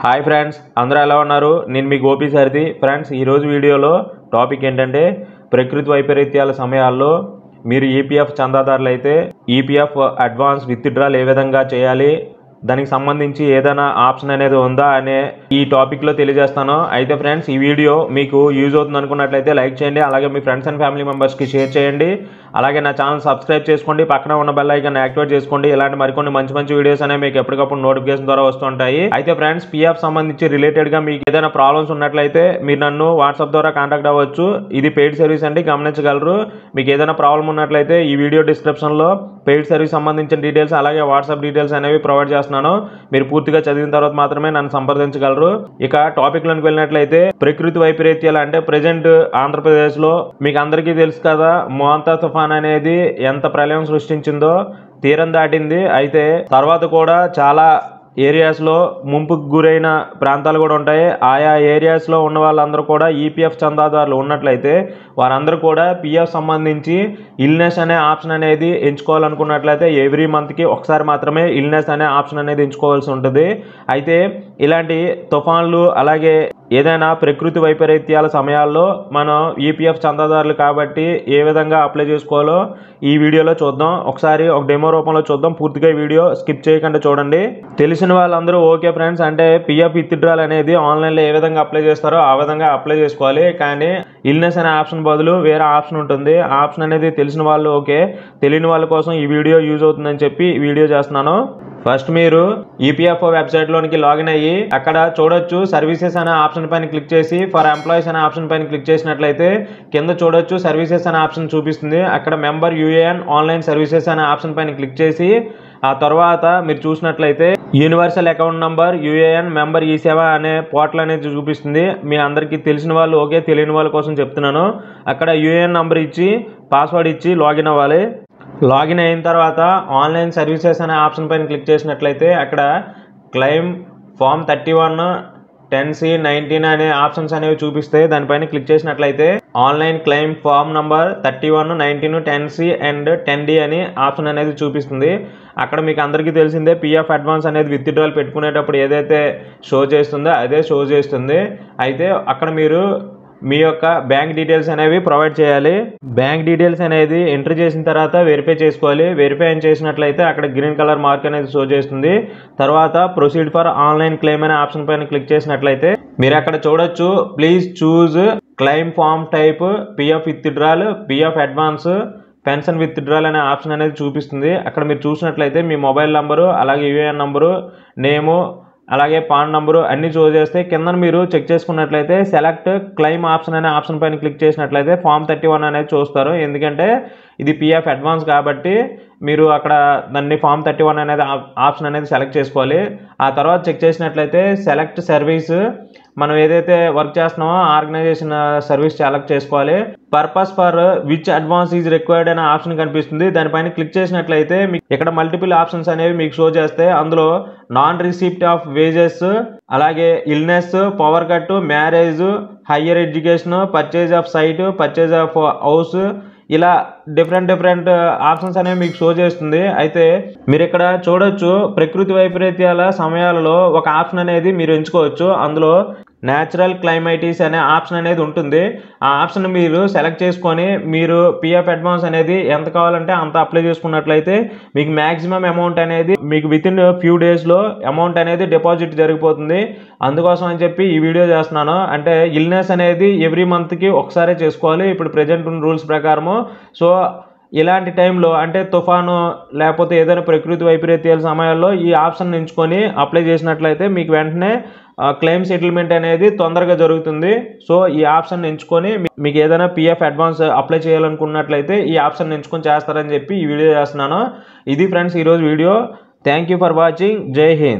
Hi friends, అందరూ ఎలా ఉన్నారు? నేను మీ గోపి సారథి. ఫ్రెండ్స్, ఈరోజు వీడియోలో టాపిక్ ఏంటంటే ప్రకృతి వైపరీత్యాల సమయాల్లో మీరు ఈపీఎఫ్ చందాదారులు అయితే ఈపీఎఫ్ అడ్వాన్స్ విత్డ్రాల్ ఏ విధంగా చేయాలి, దానికి సంబంధించి ఏదైనా ఆప్షన్ అనేది ఉందా అనే ఈ టాపిక్లో తెలియజేస్తాను. అయితే ఫ్రెండ్స్, ఈ వీడియో మీకు యూజ్ అవుతుంది అనుకున్నట్లయితే లైక్ చేయండి, అలాగే మీ ఫ్రెండ్స్ అండ్ ఫ్యామిలీ మెంబర్స్కి షేర్ చేయండి. అలాగే నా ఛానల్ సబ్స్క్రైబ్ చేసుకోండి, పక్కన ఉన్న బెల్ ఐకాన్ యాక్టివేట్ చేసుకోండి. ఇలాంటి మరికొన్ని మంచి వీడియోస్ అనేవి మీకు ఎప్పటికప్పుడు నోటిఫికేషన్ ద్వారా వస్తుంటాయి. అయితే ఫ్రెండ్స్, పీఎఫ్ సంబంధించి రిలేటెడ్గా మీకు ఏదైనా ప్రాబ్లమ్స్ ఉన్నట్లయితే మీరు నన్ను వాట్సాప్ ద్వారా కాంటాక్ట్ అవ్వచ్చు. ఇది పెయిడ్ సర్వీస్ అండి, గమనించగలరు. మీకు ఏదైనా ప్రాబ్లం ఉన్నట్లయితే ఈ వీడియో డిస్క్రిప్షన్లో పెయిడ్ సర్వీస్ సంబంధించిన డీటెయిల్స్ అలాగే వాట్సాప్ డీటెయిల్స్ అనేవి ప్రొవైడ్ చేస్తున్నాను. మీరు పూర్తిగా చదివిన తర్వాత మాత్రమే నన్ను సంప్రదించగలరు. ఇక టాపిక్ లోకి వెళ్ళినట్లయితే ప్రకృతి వైపరీత్యాలు అంటే ప్రెజెంట్ ఆంధ్రప్రదేశ్ లో మీకు అందరికీ తెలుసు కదా, మోంతా తుఫాన్ అనేది ఎంత ప్రళయం సృష్టించిందో, తీరం దాటింది. అయితే తర్వాత కూడా చాలా ఏరియాస్లో ముంపుకు గురైన ప్రాంతాలు కూడా ఉంటాయి. ఆయా ఏరియాస్లో ఉన్న వాళ్ళందరూ కూడా ఈపీఎఫ్ చందాదారులు ఉన్నట్లయితే వారందరూ కూడా పీఎఫ్ సంబంధించి ఇల్నెస్ అనే ఆప్షన్ అనేది ఎంచుకోవాలనుకున్నట్లయితే ఎవ్రీ మంత్కి ఒకసారి మాత్రమే ఇల్నెస్ అనే ఆప్షన్ అనేది ఎంచుకోవాల్సి ఉంటుంది. అయితే ఇలాంటి తుఫాన్లు అలాగే ఏదైనా ప్రకృతి వైపరీత్యాల సమయాల్లో మనం ఈపీఎఫ్ చందాదారులు కాబట్టి ఏ విధంగా అప్లై చేసుకోవాలో ఈ వీడియోలో చూద్దాం. ఒకసారి ఒక డెమో రూపంలో చూద్దాం. పూర్తిగా వీడియో స్కిప్ చేయకుండా చూడండి. తెలిసిన వాళ్ళందరూ ఓకే ఫ్రెండ్స్, అంటే పీఎఫ్ విత్డ్రాల్ అనేది ఆన్లైన్లో ఏ విధంగా అప్లై చేస్తారో ఆ విధంగా అప్లై చేసుకోవాలి. కానీ ఇల్నెస్ అనే ఆప్షన్ బదులు వేరే ఆప్షన్ ఉంటుంది. ఆ ఆప్షన్ అనేది తెలిసిన వాళ్ళు ఓకే, తెలియని వాళ్ళ కోసం ఈ వీడియో యూజ్ అవుతుందని చెప్పి ఈ వీడియో చేస్తున్నాను. ఫస్ట్ మీరు ఈపీఎఫ్ఓ వెబ్సైట్లోనికి లాగిన్ అయ్యి అక్కడ చూడొచ్చు సర్వీసెస్ అనే ఆప్షన్ పైన క్లిక్ చేసి ఫర్ ఎంప్లాయీస్ అనే ఆప్షన్ పైన క్లిక్ చేసినట్లయితే కింద చూడొచ్చు సర్వీసెస్ అనే ఆప్షన్ చూపిస్తుంది. అక్కడ మెంబర్ యూఏఎన్ ఆన్లైన్ సర్వీసెస్ అనే ఆప్షన్ పైన క్లిక్ చేసి ఆ తర్వాత మీరు చూసినట్లయితే universal account number, UAN, member ఈ సేవ అనే పోర్టల్ అనేది చూపిస్తుంది. మీ అందరికీ తెలిసిన వాళ్ళు ఓకే, తెలియని వాళ్ళ కోసం చెప్తున్నాను. అక్కడ యూఏఎన్ నంబర్ ఇచ్చి పాస్వర్డ్ ఇచ్చి లాగిన్ అవ్వాలి. లాగిన్ అయిన తర్వాత ఆన్లైన్ సర్వీసెస్ అనే ఆప్షన్ పైన క్లిక్ చేసినట్లయితే అక్కడ క్లెయిమ్ ఫామ్ 31, 10C, 19 అనే ఆప్షన్స్ అనేవి చూపిస్తాయి. దానిపైన క్లిక్ చేసినట్లయితే online claim form number 31, 19, 10C and 10D అని ఆప్షన్ అనేది చూపిస్తుంది. అక్కడ మీకు అందరికీ తెలిసిందే పీఎఫ్ అడ్వాన్స్ అనేది విత్డ్రాల్ పెట్టుకునేటప్పుడు ఏదైతే షో చేస్తుందో అదే షో చేస్తుంది. అయితే అక్కడ మీరు మీ యొక్క బ్యాంక్ డీటెయిల్స్ అనేవి ప్రొవైడ్ చేయాలి. బ్యాంక్ డీటెయిల్స్ అనేది ఎంట్రీ చేసిన తర్వాత వెరిఫై చేసుకోవాలి. వెరిఫై చేసినట్లయితే అక్కడ గ్రీన్ కలర్ మార్క్ అనేది షో చేస్తుంది. తర్వాత ప్రొసీడ్ ఫర్ ఆన్లైన్ క్లెయిమ్ అనే ఆప్షన్ పైన క్లిక్ చేసినట్లయితే మీరు అక్కడ చూడొచ్చు please choose claim form type PF withdrawal, PF advance, pension withdrawal అనే ఆప్షన్ అనేది చూపిస్తుంది. అక్కడ మీరు చూసినట్లయితే మీ మొబైల్ నంబరు అలాగే యూఏఎన్ నంబరు, నేము అలాగే పాన్ నంబరు అన్ని షో చేస్తే కింద మీరు చెక్ చేసుకున్నట్లయితే సెలెక్ట్ క్లెయిమ్ ఆప్షన్ అనే ఆప్షన్ పైన క్లిక్ చేసినట్లయితే ఫామ్ 31 అనేది చూస్తారు. ఎందుకంటే ఇది పీఎఫ్ అడ్వాన్స్ కాబట్టి మీరు అక్కడ దాన్ని ఫామ్ 31 అనేది ఆప్షన్ అనేది సెలెక్ట్ చేసుకోవాలి. ఆ తర్వాత చెక్ చేసినట్లయితే సెలెక్ట్ సర్వీస్, మనం ఏదైతే వర్క్ చేస్తున్నామో ఆర్గనైజేషన్ సర్వీస్ సెలెక్ట్ చేసుకోవాలి. Purpose for which advance is required అనే ఆప్షన్ కనిపిస్తుంది. దానిపైన క్లిక్ చేసినట్లయితే మీకు ఇక్కడ మల్టిపుల్ ఆప్షన్స్ అనేవి మీకు షో చేస్తాయి. అందులో నాన్ రిసిప్ట్ ఆఫ్ వేజెస్, అలాగే illness, power cut, marriage, higher education, purchase of site, purchase of house, ఇలా డిఫరెంట్ ఆప్షన్స్ అనేవి మీకు షో చేస్తుంది. అయితే మీరు ఇక్కడ చూడొచ్చు ప్రకృతి వైపరీత్యాల సమయాలలో ఒక ఆప్షన్ అనేది మీరు ఎంచుకోవచ్చు. అందులో న్యాచురల్ క్లైమైటీస్ అనే ఆప్షన్ అనేది ఉంటుంది. ఆ ఆప్షన్ మీరు సెలెక్ట్ చేసుకొని మీరు పీఎఫ్ అడ్వాన్స్ అనేది ఎంత కావాలంటే అంత అప్లై చేసుకున్నట్లయితే మీకు మ్యాక్సిమం అమౌంట్ అనేది మీకు విత్ ఇన్ ఫ్యూ డేస్లో అమౌంట్ అనేది డిపాజిట్ జరిగిపోతుంది. అందుకోసం అని చెప్పి ఈ వీడియో చేస్తున్నాను. అంటే ఇల్నెస్ అనేది ఎవ్రీ మంత్కి ఒకసారి చేసుకోవాలి ఇప్పుడు ప్రెజెంట్ ఉన్న రూల్స్ ప్రకారము. సో ఇలాంటి టైంలో అంటే తుఫాను లేకపోతే ఏదైనా ప్రకృతి వైపరీత్యాల సమయాల్లో ఈ ఆప్షన్ ఎంచుకొని అప్లై చేసినట్లయితే మీకు వెంటనే క్లెయిమ్ సెటిల్మెంట్ అనేది తొందరగా జరుగుతుంది. సో ఈ ఆప్షన్ ఎంచుకొని మీకు ఏదైనా పీఎఫ్ అడ్వాన్స్ అప్లై చేయాలనుకున్నట్లయితే ఈ ఆప్షన్ ఎంచుకొని చేస్తారని చెప్పి ఈ వీడియో చేస్తున్నాను. ఇది ఫ్రెండ్స్ ఈరోజు video. Thank you for watching. జై హింద్.